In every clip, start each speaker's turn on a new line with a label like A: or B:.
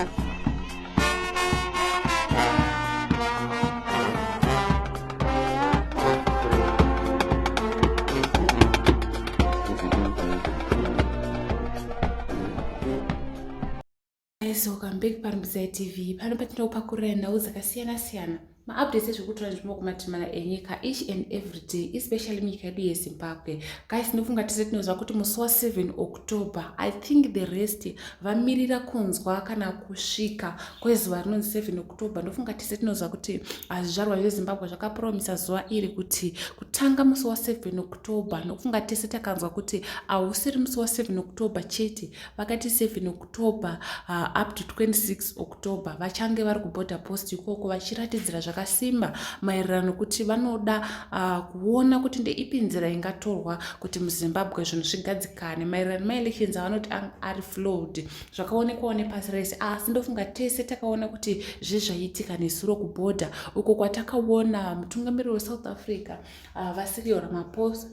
A: Welcome back to TV. Pano patinopa kurenda dzakasiyana-siyana. Ma-updates ezvekutora nzvimbo kumatimana enyika each and every day, especially munyika yedu yeZimbabwe. Guys, ndinofunga tese tinoziva kuti musi wa7 October, I think the rest vamirira kunzwa kana kusvika kwezuva rinonzi 7 October. Ndinofunga tese tinoziva kuti zvizvarwa zveZimbabwe zvakapromisa zuva iri kuti kutanga musi wa7 October. Ndinofunga tese takanzwa kuti hausiri musi wa7 October chete, vakati 7 October up to 26 October vachange vari kuborder post ikoko vachiratidzira zvakasimba maererano kuti vanoda kuona kuti ndeipi nzira ingatorwa kuti muZimbabwe zvinhu zvigadzikane maererano maelections avanoti ari flawed zvakaonekwawo nepasi rese. Asi ndofunga tese takaona kuti zvezvaitika nezuro kuborder uko kwatakaona mutungamiriri weSouth Africa Vasiriyo Ramaphosa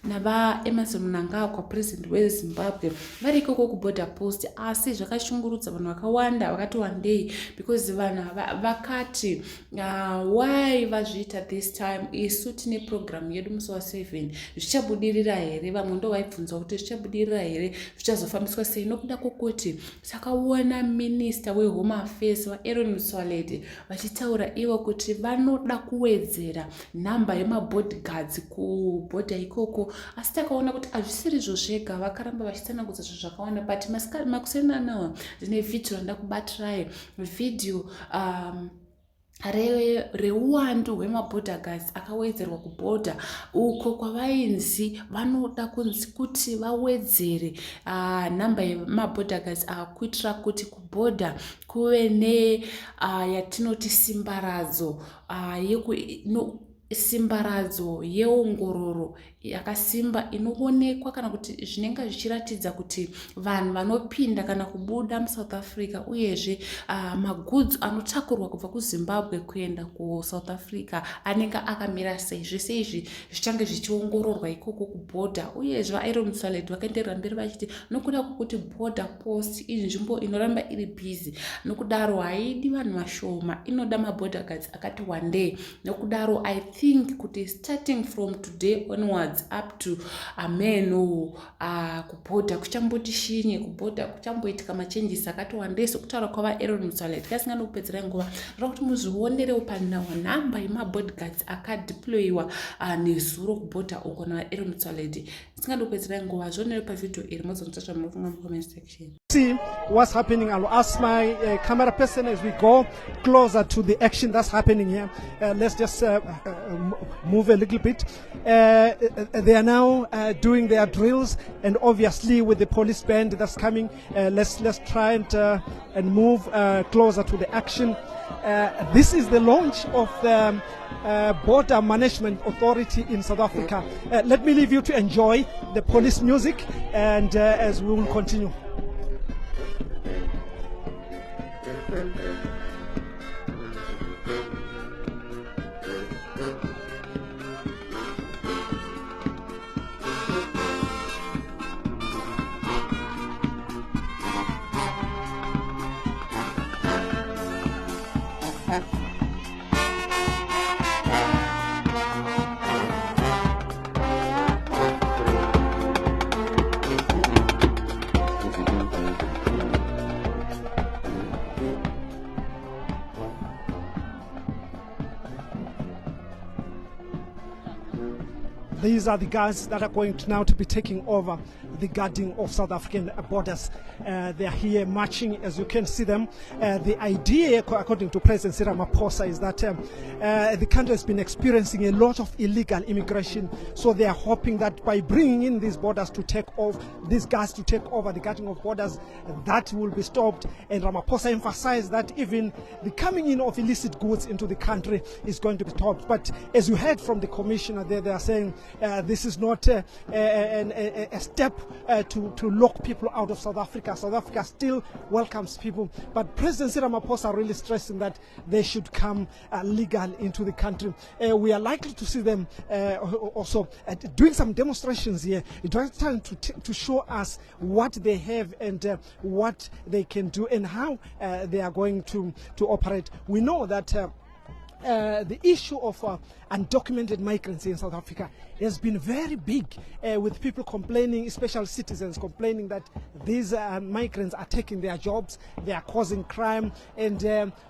A: navaEmmerson Mnangagwa president weZimbabwe vari ikoko kuborder post. Asi zvakashungurudza vanhu vakawanda vakati wandei because vanhu vakati why vazviita this time, isu tine program yedu musi wa7 zvichabudirira here. Vamwe ndo vaibvunza kuti zvichabudirira here, zvichazofambiswa sei nokuda kwokuti takaona minister wehome affairs vaAaron Motsoaledi vachitaura ivo kuti vanoda kuwedzera nhamba yemabodyguards kuborder ikoko. Asi takaona kuti hazvisiri zvozvega, vakaramba vachitsanangudza zvinhu zvakawanda. But makusena nawa ndine vhidhiyo ndakubatirai, vhidhiyo reuwandu hwemaborder guards akawedzerwa kuborder uko kwavainzi vanoda kunzi kuti vawedzere nhamba yemaborder guards kuitira kuti kuborder kuve ne yatinoti simbaradzo yeongororo yakasimba inoonekwa kana kuti zvinenge zvichiratidza kuti vanhu vanopinda kana kubuda muSouth Africa uyezve magoods anotakurwa kubva kuZimbabwe kuenda kuSouth Africa anenge akamira sei. Zvese izvi zvichange zvichiongororwa ikoko kuborder. Uyezve vaAaron Motsoaledi vakaenderera mberi vachiti nokuda kwokuti border post inzvimbo inoramba iri busy, nokudaro haidi vanhu vashoma, inoda maborder guards akati wandei. Nokudaro I think kuti starting from today onwards up to ameno kuborder kuchamboti shinye, kuborder kuchamboitika machanges akati wandei sokutaura kwavaAaron Motsoaledi. Kasingano kupedzera nguva kuti muzvionerewo panawa nhamba yemabodyguards akadeployiwa nezuro kuborder uko navaAaron Motsoaledi. Singano kupedzera nguva zvionerewo pavhidhiyo iri mozonotaura munofunga mucomment section.
B: See what's happening. I'll ask my camera person as we go closer to the action that's happening here. Let's just move a little bit. They are now doing their drills, and obviously with the police band that's coming, let's try and move closer to the action. This is the launch of the Border Management Authority in South Africa. Let me leave you to enjoy the police music, and as we will continue. These are the guys that are going to now to be taking over the guarding of South African borders. They are here marching, as you can see them. The idea, according to President Cyril Ramaphosa, is that the country has been experiencing a lot of illegal immigration. So they are hoping that by bringing in these borders to take off, these guys to take over the guarding of borders, that will be stopped. And Ramaphosa emphasized that even the coming in of illicit goods into the country is going to be stopped. But as you heard from the commissioner there, they are saying this is not a step to lock people out of South Africa. South Africa still welcomes people, but President Cyril Ramaphosa really stressing that they should come legal into the country. We are likely to see them also doing some demonstrations here, trying to show us what they have and what they can do and how they are going to operate. We know that the issue of undocumented migrants in South Africa has been very big, with people complaining, especially citizens complaining that these migrants are taking their jobs, they are causing crime, and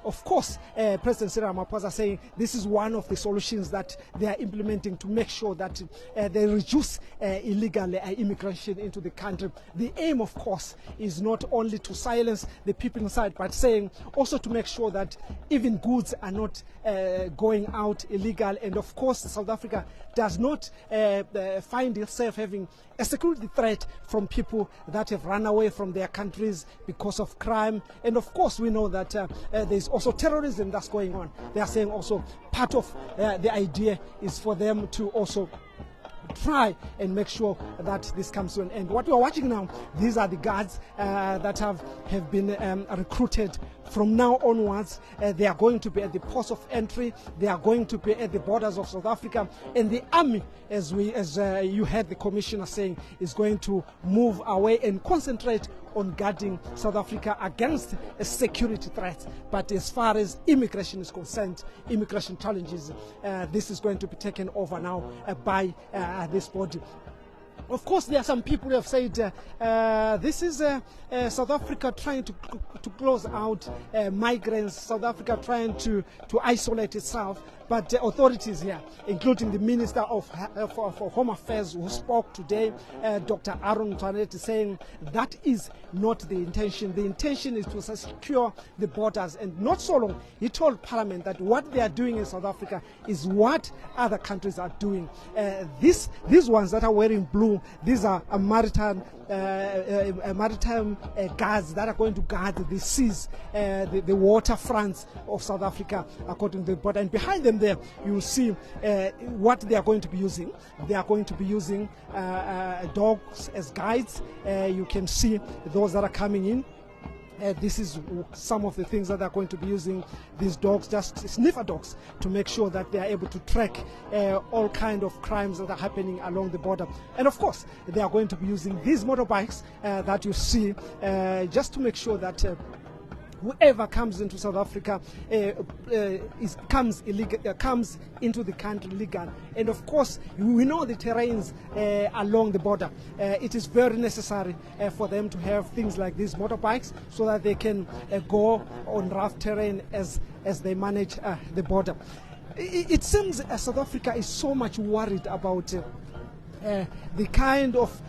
B: of course President Cyril Ramaphosa saying this is one of the solutions that they are implementing to make sure that they reduce illegal immigration into the country. The aim, of course, is not only to silence the people inside, but saying also to make sure that even goods are not going out illegal. And of course South Africa does not find itself having a security threat from people that have run away from their countries because of crime. And of course we know that there's also terrorism that's going on. They are saying also part of the idea is for them to also try and make sure that this comes to an end. What we are watching now, these are the guards that have been recruited. From now onwards, they are going to be at the ports of entry, they are going to be at the borders of South Africa, and the army, as you heard the commissioner saying, is going to move away and concentrate on guarding South Africa against security threats. But as far as immigration is concerned, immigration challenges, this is going to be taken over now by this body. Of course, there are some people who have said this is South Africa trying to close out migrants, South Africa trying to isolate itself. But the authorities here, including the Minister of Home Affairs who spoke today, Dr. Aaron Twaneti, saying that is not the intention. The intention is to secure the borders. And not so long, he told Parliament that what they are doing in South Africa is what other countries are doing. These ones that are wearing blue, these are maritime guards that are going to guard the seas, the waterfronts of South Africa, according to the border. And behind them there, you will see what they are going to be using. They are going to be using dogs as guides. You can see those that are coming in. This is some of the things that they're going to be using, these dogs, just sniffer dogs, to make sure that they are able to track all kind of crimes that are happening along the border. And of course, they are going to be using these motorbikes that you see, just to make sure that whoever comes into South Africa comes into the country legal. And of course, we know the terrains along the border. It is very necessary for them to have things like these motorbikes so that they can go on rough terrain as they manage the border. It seems South Africa is so much worried about the kind of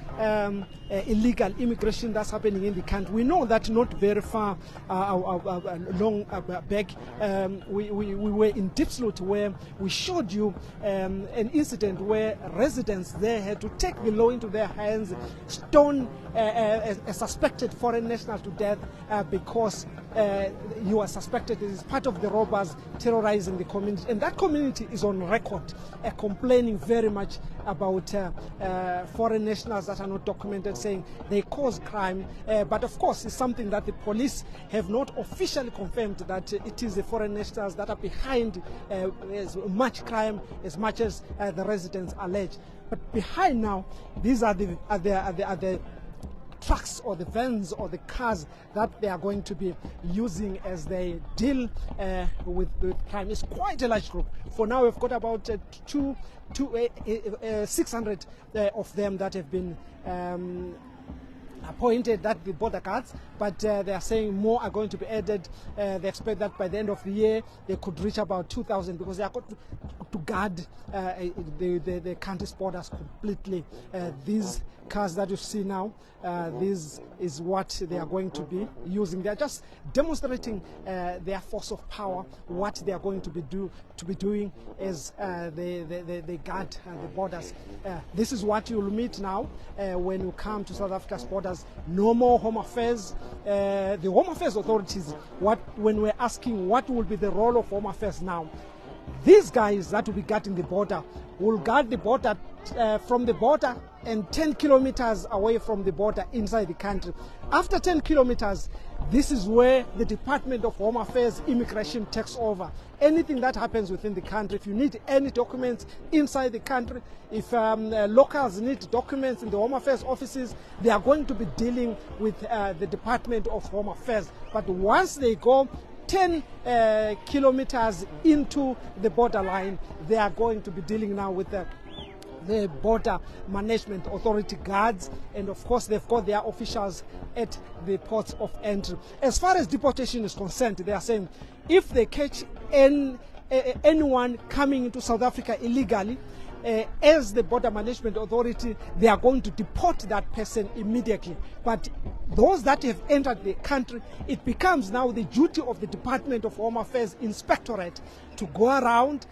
B: illegal immigration that's happening in the country. We know that not very far long back, we were in Diepsloot, where we showed you an incident where residents there had to take the law into their hands, stone a suspected foreign national to death because you are suspected as part of the robbers terrorizing the community. And that community is on record complaining very much about foreign nationals that are not documented, saying they cause crime. But of course, it's something that the police have not officially confirmed, that it is the foreign nationals that are behind as much crime as much as the residents allege. But behind now, these are the trucks or the vans or the cars that they are going to be using as they deal with crime. It's quite a large group. For now, we've got about 600 of them that have been appointed, that the border guards, but they are saying more are going to be added. They expect that by the end of the year they could reach about 2,000, because they are going to guard the country's borders completely. These cars that you see now, this is what they are going to be using. They are just demonstrating their force of power, what they are going to be doing as they guard the borders. This is what you will meet now when you come to South Africa's borders. No more Home Affairs. The Home Affairs authorities, when we're asking what will be the role of Home Affairs now, these guys that will be guarding the border will guard the border from the border and 10 kilometers away from the border inside the country. After 10 kilometers, this is where the Department of Home Affairs Immigration takes over. Anything that happens within the country, if you need any documents inside the country, if locals need documents in the Home Affairs offices, they are going to be dealing with the Department of Home Affairs. But once they go 10 kilometers into the borderline, they are going to be dealing now with the Border Management Authority guards, and of course they've got their officials at the ports of entry. As far as deportation is concerned, they are saying if they catch anyone coming into South Africa illegally, as the Border Management Authority, they are going to deport that person immediately. But those that have entered the country, it becomes now the duty of the Department of Home Affairs Inspectorate to go around,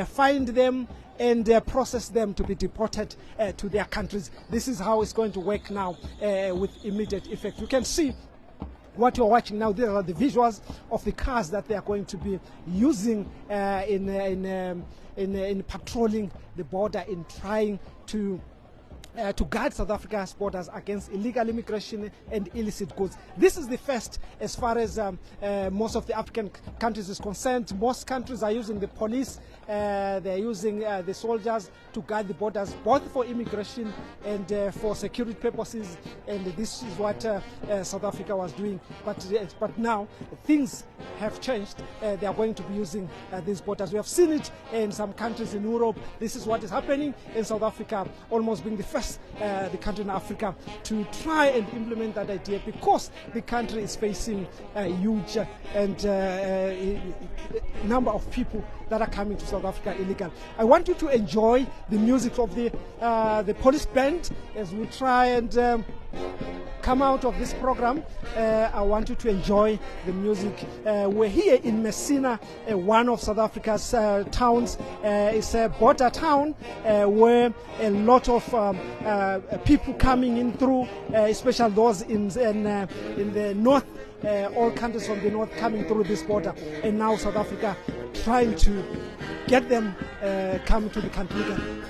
B: find them, and process them to be deported to their countries. This is how it's going to work now with immediate effect. You can see what you're watching now. These are the visuals of the cars that they are going to be using in patrolling the border, in trying to guard South Africa's borders against illegal immigration and illicit goods. This is the first as far as most of the African countries is concerned. Most countries are using the police, they're using the soldiers to guard the borders, both for immigration and for security purposes, and this is what South Africa was doing. But now things have changed. They are going to be using these borders. We have seen it in some countries in Europe. This is what is happening in South Africa, almost being the first the country in Africa to try and implement that idea, because the country is facing a huge number of people that are coming to South Africa illegal. I want you to enjoy the music of the police band as we try and come out of this program. I want you to enjoy the music. We're here in Messina, one of South Africa's towns. It's a border town where a lot of people coming in through, especially those in the north, all countries from the north coming through this border, and now South Africa trying to get them come to the country again.